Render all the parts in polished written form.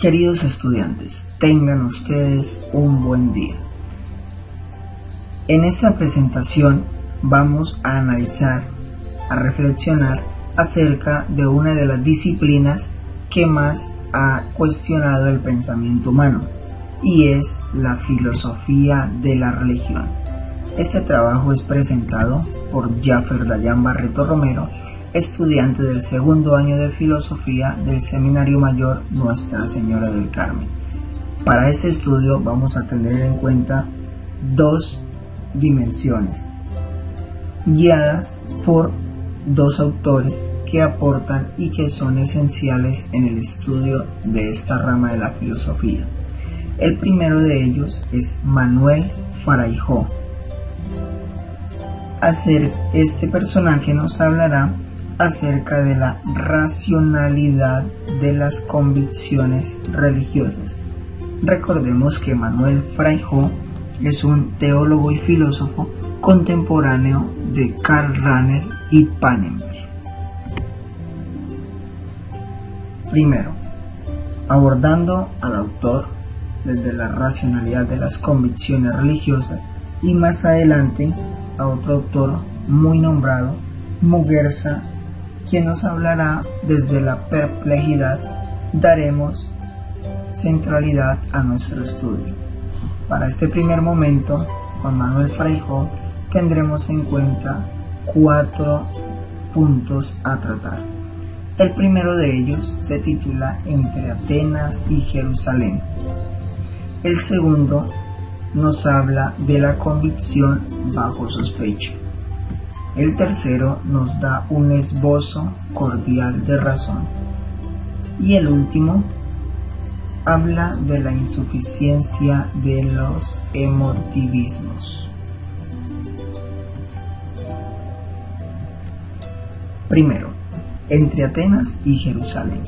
Queridos estudiantes, tengan ustedes un buen día. En esta presentación vamos a analizar, a reflexionar acerca de una de las disciplinas que más ha cuestionado el pensamiento humano, y es la filosofía de la religión. Este trabajo es presentado por Jaffer Dayan Barreto Romero, estudiante del segundo año de filosofía del Seminario Mayor Nuestra Señora del Carmen. Para este estudio vamos a tener en cuenta dos dimensiones, guiadas por dos autores que aportan y que son esenciales en el estudio de esta rama de la filosofía. El primero de ellos es Manuel Faraijó. Este personaje nos hablará acerca de la racionalidad de las convicciones religiosas. Recordemos que Manuel Faraijó es un teólogo y filósofo contemporáneo de Karl Rahner y Pannenberg. Primero, abordando al autor desde la racionalidad de las convicciones religiosas, y más adelante a otro autor muy nombrado, Muguerza, quien nos hablará desde la perplejidad, daremos centralidad a nuestro estudio. Para este primer momento, con Manuel Faraijó, tendremos en cuenta 4 puntos a tratar. El primero de ellos se titula Entre Atenas y Jerusalén. El segundo nos habla de la convicción bajo sospecha. El tercero nos da un esbozo cordial de razón. Y el último habla de la insuficiencia de los emotivismos. Primero, entre Atenas y Jerusalén.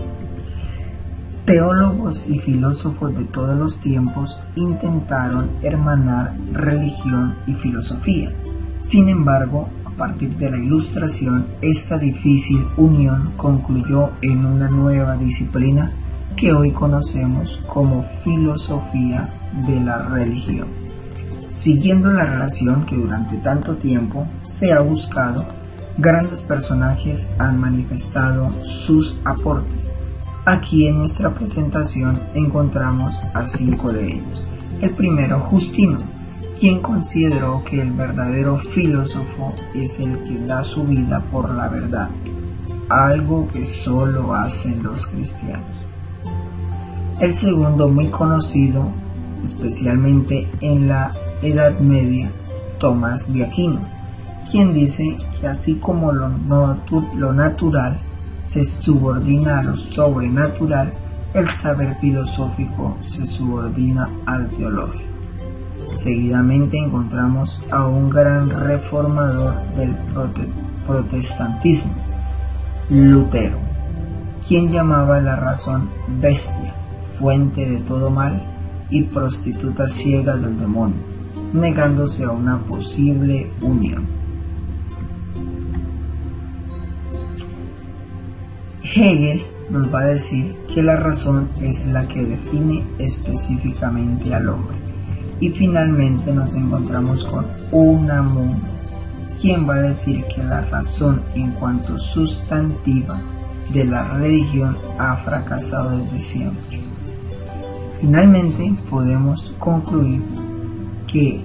Teólogos y filósofos de todos los tiempos intentaron hermanar religión y filosofía. Sin embargo, a partir de la Ilustración, esta difícil unión concluyó en una nueva disciplina que hoy conocemos como filosofía de la religión. Siguiendo la relación que durante tanto tiempo se ha buscado, grandes personajes han manifestado sus aportes. Aquí en nuestra presentación encontramos a 5 de ellos. El primero, Justino, quien consideró que el verdadero filósofo es el que da su vida por la verdad, algo que solo hacen los cristianos. El segundo, muy conocido, especialmente en la Edad Media, Tomás de Aquino, quien dice que así como lo natural se subordina a lo sobrenatural, el saber filosófico se subordina al teológico. Seguidamente encontramos a un gran reformador del protestantismo, Lutero, quien llamaba la razón bestia, fuente de todo mal y prostituta ciega del demonio, negándose a una posible unión. Hegel nos va a decir que la razón es la que define específicamente al hombre. Y finalmente nos encontramos con Unamuno, quien va a decir que la razón en cuanto sustantiva de la religión ha fracasado desde siempre. Finalmente podemos concluir que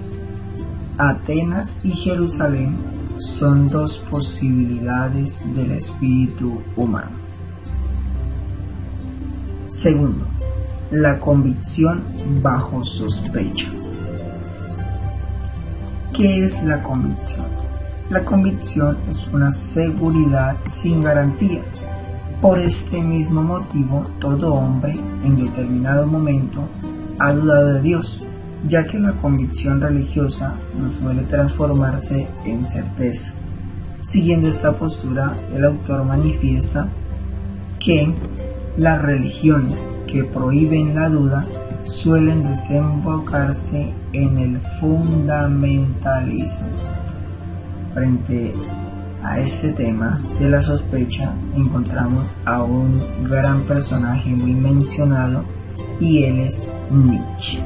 Atenas y Jerusalén son dos posibilidades del espíritu humano. Segundo, la convicción bajo sospecha. ¿Qué es la convicción? La convicción es una seguridad sin garantía. Por este mismo motivo, todo hombre en determinado momento ha dudado de Dios, ya que la convicción religiosa no suele transformarse en certeza. Siguiendo esta postura, el autor manifiesta que las religiones que prohíben la duda suelen desembocarse en el fundamentalismo. Frente a este tema de la sospecha encontramos a un gran personaje muy mencionado y él es Nietzsche,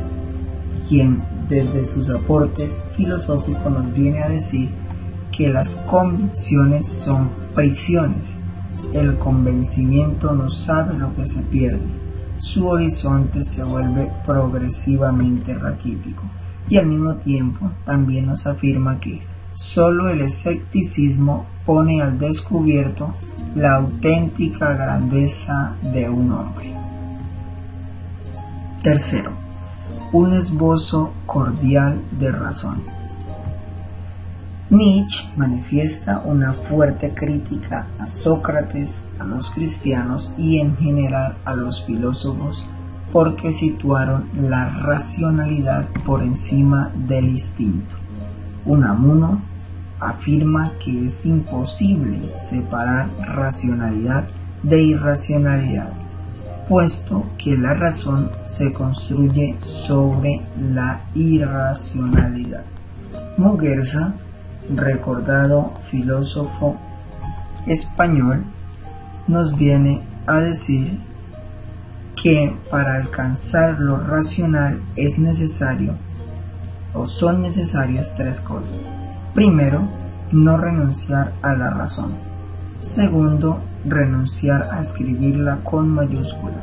quien desde sus aportes filosóficos nos viene a decir que las convicciones son prisiones. El convencimiento no sabe lo que se pierde. Su horizonte se vuelve progresivamente raquítico y al mismo tiempo también nos afirma que solo el escepticismo pone al descubierto la auténtica grandeza de un hombre. Tercero, un esbozo cordial de razón. Nietzsche manifiesta una fuerte crítica a Sócrates, a los cristianos y en general a los filósofos porque situaron la racionalidad por encima del instinto. Unamuno afirma que es imposible separar racionalidad de irracionalidad, puesto que la razón se construye sobre la irracionalidad. Muguerza, recordado filósofo español, nos viene a decir que para alcanzar lo racional es necesario o son necesarias tres cosas. Primero, no renunciar a la razón. Segundo, renunciar a escribirla con mayúscula.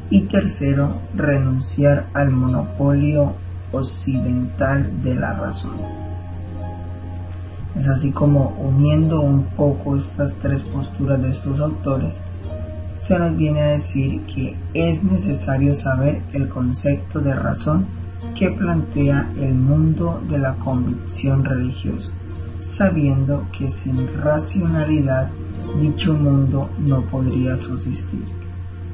Y tercero, renunciar al monopolio occidental de la razón. Es así como, uniendo un poco estas tres posturas de estos autores, se nos viene a decir que es necesario saber el concepto de razón que plantea el mundo de la convicción religiosa, sabiendo que sin racionalidad dicho mundo no podría subsistir.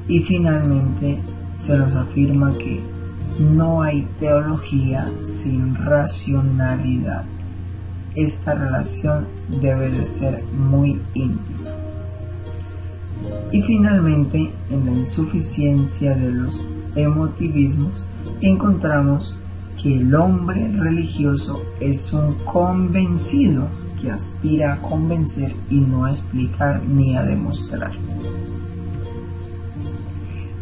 Y finalmente se nos afirma que no hay teología sin racionalidad. Esta relación debe de ser muy íntima. Y finalmente, en la insuficiencia de los emotivismos, encontramos que el hombre religioso es un convencido que aspira a convencer y no a explicar ni a demostrar.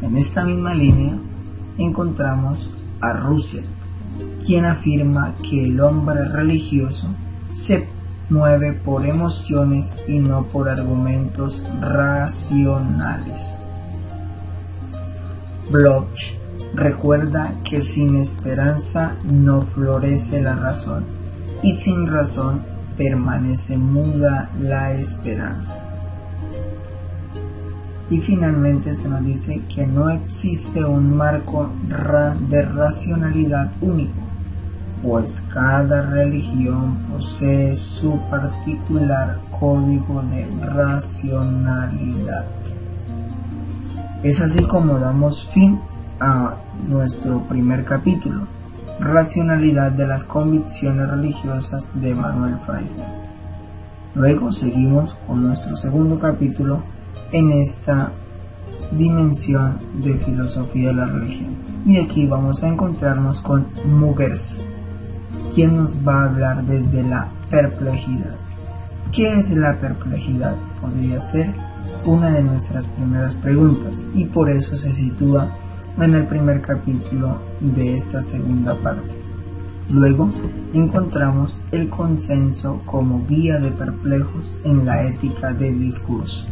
En esta misma línea encontramos a Russell, quien afirma que el hombre religioso se mueve por emociones y no por argumentos racionales. Bloch recuerda que sin esperanza no florece la razón y sin razón permanece muda la esperanza. Y finalmente se nos dice que no existe un marco de racionalidad único, pues cada religión posee su particular código de racionalidad. Es así como damos fin a nuestro primer capítulo, Racionalidad de las convicciones religiosas de Manuel Freire. Luego seguimos con nuestro segundo capítulo en esta dimensión de filosofía de la religión. Y aquí vamos a encontrarnos con Muguerza, quien nos va a hablar desde la perplejidad. ¿Qué es la perplejidad? Podría ser una de nuestras primeras preguntas y por eso se sitúa en el primer capítulo de esta segunda parte. Luego encontramos el consenso como guía de perplejos en la ética del discurso.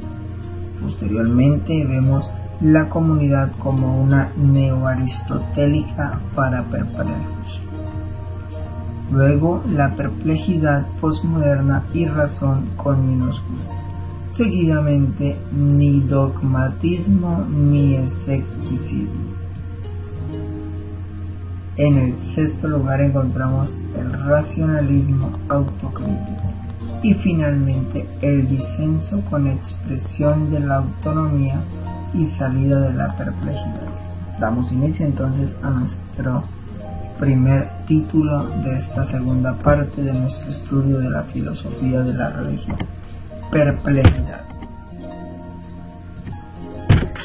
Posteriormente vemos la comunidad como una neoaristotélica para perplejos. Luego la perplejidad posmoderna y razón con minúsculas. Seguidamente ni dogmatismo ni escepticismo. En el sexto lugar encontramos el racionalismo autocrítico y finalmente el disenso con expresión de la autonomía y salida de la perplejidad. Damos inicio entonces a nuestro primer título de esta segunda parte de nuestro estudio de la filosofía de la religión. Perplejidad.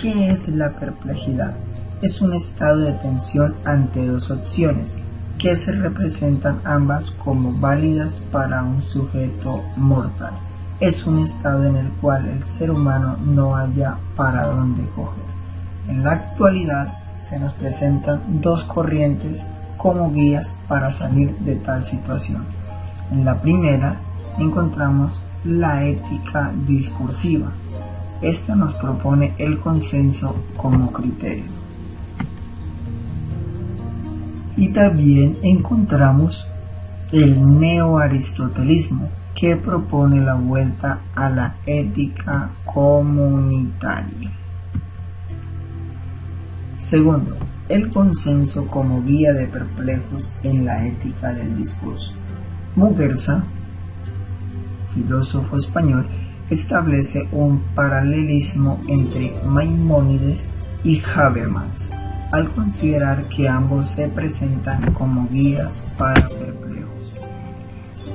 ¿Qué es la perplejidad? Es un estado de tensión ante dos opciones que se representan ambas como válidas para un sujeto mortal. Es un estado en el cual el ser humano no halla para dónde coger. En la actualidad, se nos presentan dos corrientes como guías para salir de tal situación. En la primera encontramos la ética discursiva. Esta nos propone el consenso como criterio. Y también encontramos el neoaristotelismo, que propone la vuelta a la ética comunitaria. Segundo, el consenso como guía de perplejos en la ética del discurso. Muguerza, filósofo español, establece un paralelismo entre Maimónides y Habermas, al considerar que ambos se presentan como guías para perplejos,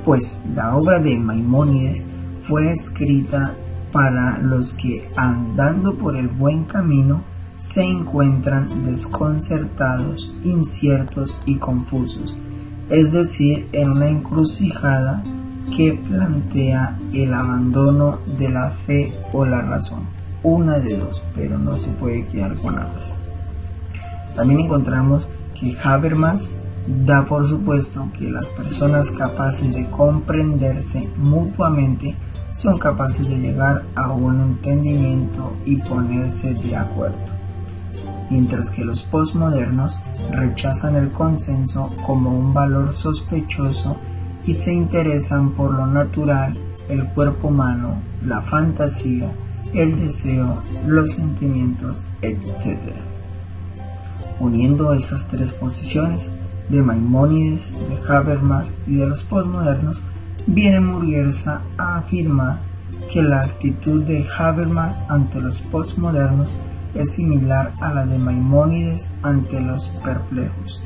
pues la obra de Maimónides fue escrita para los que, andando por el buen camino, se encuentran desconcertados, inciertos y confusos, es decir, en una encrucijada que plantea el abandono de la fe o la razón, una de dos, pero no se puede quedar con ambas. También encontramos que Habermas da por supuesto que las personas capaces de comprenderse mutuamente son capaces de llegar a un entendimiento y ponerse de acuerdo, mientras que los postmodernos rechazan el consenso como un valor sospechoso y se interesan por lo natural, el cuerpo humano, la fantasía, el deseo, los sentimientos, etc. Uniendo estas tres posiciones, de Maimónides, de Habermas y de los postmodernos, viene Muguerza a afirmar que la actitud de Habermas ante los postmodernos es similar a la de Maimónides ante los perplejos.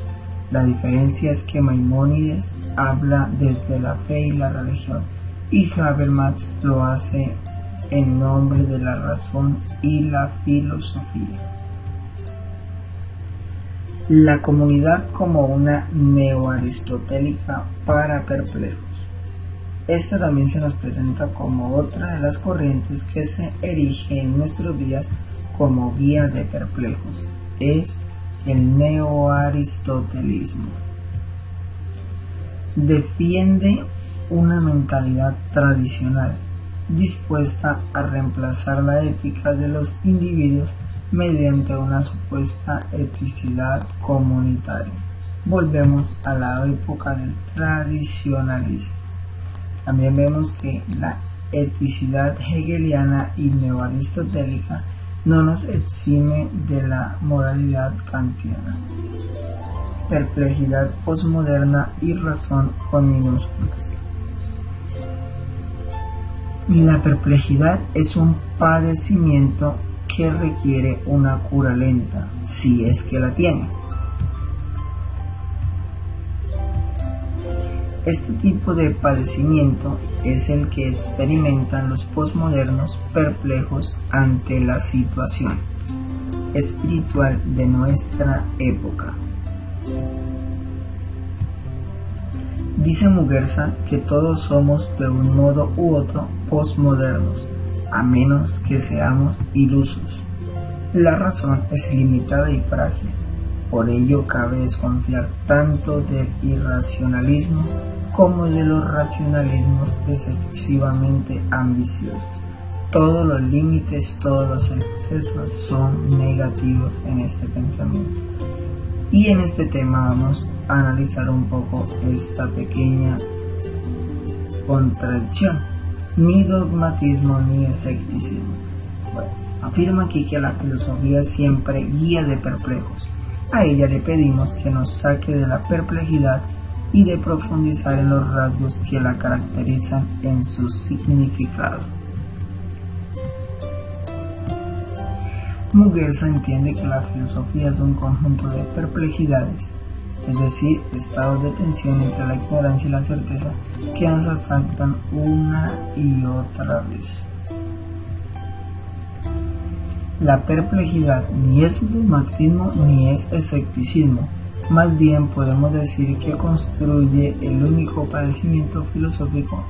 La diferencia es que Maimónides habla desde la fe y la religión y Habermas lo hace en nombre de la razón y la filosofía. La comunidad como una neoaristotélica para perplejos. Esta también se nos presenta como otra de las corrientes que se erige en nuestros días como guía de perplejos. Es el neoaristotelismo. Defiende una mentalidad tradicional dispuesta a reemplazar la ética de los individuos mediante una supuesta eticidad comunitaria. Volvemos a la época del tradicionalismo. También vemos que la eticidad hegeliana y neoaristotélica no nos exime de la moralidad kantiana. Perplejidad posmoderna y razón con minúsculas. La perplejidad es un padecimiento que requiere una cura lenta, si es que la tiene. Este tipo de padecimiento es el que experimentan los posmodernos perplejos ante la situación espiritual de nuestra época. Dice Muguerza que todos somos de un modo u otro posmodernos, a menos que seamos ilusos. La razón es limitada y frágil, por ello cabe desconfiar tanto del irracionalismo como de los racionalismos excesivamente ambiciosos. Todos los límites, todos los excesos son negativos en este pensamiento. Y en este tema vamos a analizar un poco esta pequeña contradicción. Ni dogmatismo ni escepticismo. Bueno, afirma aquí que la filosofía es siempre guía de perplejos. A ella le pedimos que nos saque de la perplejidad y de profundizar en los rasgos que la caracterizan en su significado. Muguerza entiende que la filosofía es un conjunto de perplejidades, es decir, estados de tensión entre la ignorancia y la certeza que nos asaltan una y otra vez. La perplejidad ni es dogmatismo ni es escepticismo, más bien podemos decir que construye el único padecimiento filosófico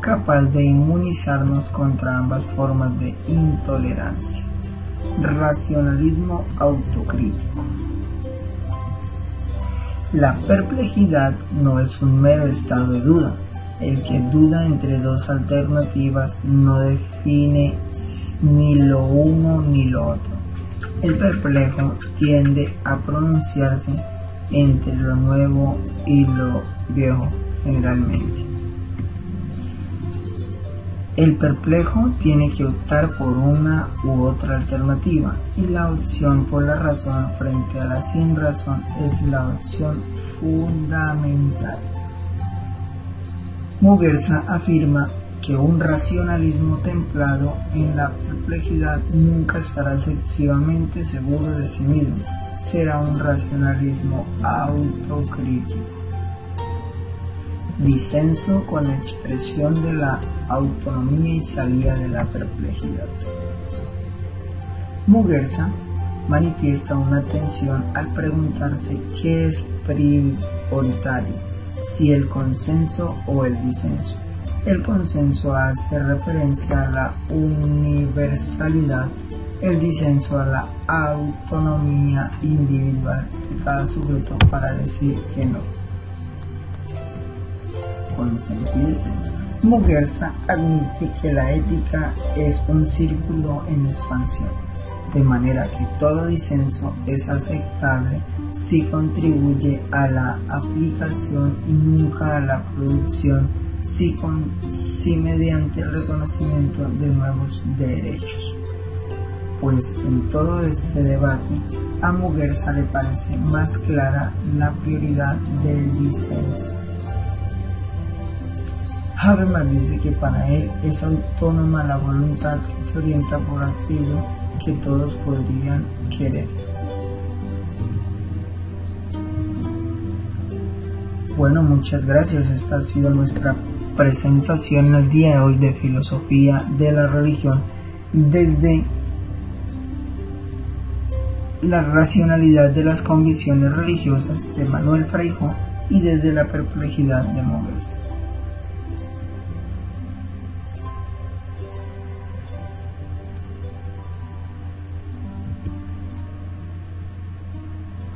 capaz de inmunizarnos contra ambas formas de intolerancia. Racionalismo autocrítico. La perplejidad no es un mero estado de duda. El que duda entre dos alternativas no define ni lo uno ni lo otro. El perplejo tiende a pronunciarse entre lo nuevo y lo viejo generalmente. El perplejo tiene que optar por una u otra alternativa y la opción por la razón frente a la sin razón es la opción fundamental. Muguerza afirma que un racionalismo templado en la perplejidad nunca estará excesivamente seguro de sí mismo, será un racionalismo autocrítico. Disenso con la expresión de la autonomía y salida de la perplejidad. Muguerza manifiesta una tensión al preguntarse qué es prioritario, si el consenso o el disenso. El consenso hace referencia a la universalidad, el disenso a la autonomía individual de cada sujeto para decir que no. Consenso y disenso. Muguerza admite que la ética es un círculo en expansión, de manera que todo disenso es aceptable si contribuye a la aplicación y nunca a la producción, si mediante el reconocimiento de nuevos derechos. Pues en todo este debate a Muguerza le parece más clara la prioridad del disenso. Habermas dice que para él es autónoma la voluntad que se orienta por aquello que todos podrían querer. Bueno, muchas gracias. Esta ha sido nuestra presentación el día de hoy de filosofía de la religión desde la racionalidad de las convicciones religiosas de Manuel Feijoo y desde la perplejidad de Muguerza.